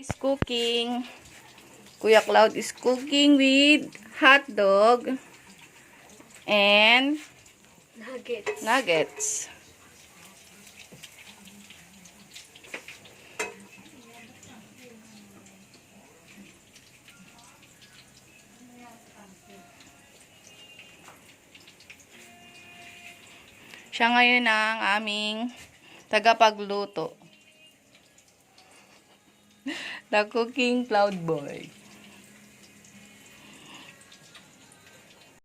Is cooking. Kuya Cloud is cooking with hot dog and nuggets. Siya ngayon ang aming tagapagluto. The cooking cloud boy.